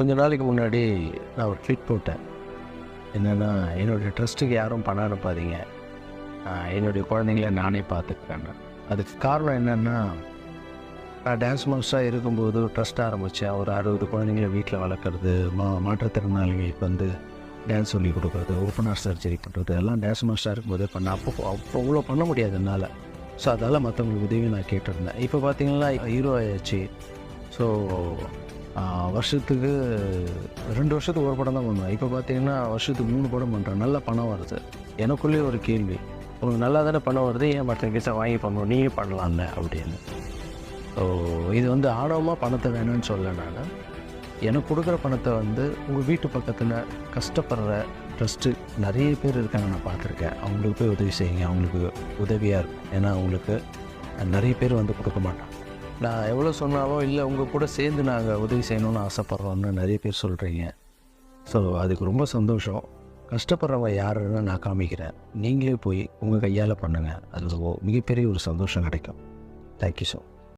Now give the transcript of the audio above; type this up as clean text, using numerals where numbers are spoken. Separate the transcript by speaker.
Speaker 1: கொஞ்ச நாளைக்கு முன்னாடி நான் ஒரு ட்வீட் போட்டேன். என்னென்னா, என்னுடைய ட்ரஸ்ட்டுக்கு யாரும் பணம் அனுப்பாதீங்க, என்னுடைய குழந்தைங்கள நானே பார்த்துக்கிறேன்னு. அதுக்கு காரணம் என்னென்னா, நான் டான்ஸ் மாஸ்டராக இருக்கும்போது ட்ரஸ்ட் ஆரம்பித்தேன். ஒரு 60 குழந்தைங்கள வீட்டில் வளர்க்குறது, மாற்றுத்திறனாளிகளுக்கு வந்து டான்ஸ் சொல்லிக் கொடுக்குறது, ஓப்பன் ஹார்ட் சர்ஜரி பண்ணுறது, எல்லாம் டான்ஸ் மாஸ்டராக இருக்கும்போதே பண்ணேன். அப்போ அவ்வளோ பண்ண முடியாது என்னால். ஸோ அதால் மற்றவங்களுக்கு உதவி நான் கேட்டிருந்தேன். இப்போ பார்த்திங்கன்னா ஹீரோ ஆயாச்சு. ஸோ வருஷத்துக்கு 2 வருஷத்துக்கு ஒரு படம் தான் பண்ணுவேன். இப்போ பார்த்திங்கன்னா வருஷத்துக்கு 3 படம் பண்ணுறேன். நல்ல பணம் வருது. எனக்குள்ளேயே ஒரு கேள்வி, உங்களுக்கு நல்லா தானே பணம் வருது, ஏன் மற்ற கேஸை வாங்கி பண்ணணும், நீங்கள் பண்ணலாம்ல அப்படின்னு. ஸோ இது வந்து ஆணவமாக பணத்தை வேணும்னு சொல்ல. நான் எனக்கு கொடுக்குற பணத்தை வந்து உங்கள் வீட்டு பக்கத்தில் கஷ்டப்படுற ட்ரஸ்ட்டு நிறைய பேர் இருக்காங்க, நான் பார்த்துருக்கேன். அவங்களுக்கு போய் உதவி செய்யுங்க, அவங்களுக்கு உதவியாக இருக்கும். ஏன்னா அவங்களுக்கு நிறைய பேர் வந்து கொடுக்க மாட்டாங்க. நான் எவ்வளோ சொன்னாலும், இல்லை உங்கள் கூட சேர்ந்து நாங்கள் உதவி செய்யணும்னு ஆசைப்பட்றோன்னு நிறைய பேர் சொல்கிறீங்க. ஸோ அதுக்கு ரொம்ப சந்தோஷம். கஷ்டப்படுறவங்க யாருன்னு நான் காமிக்கிறேன். நீங்களே போய் உங்கள் கையால் பண்ணுங்கள். அது மிகப்பெரிய ஒரு சந்தோஷம் கிடைக்கும். Thank you so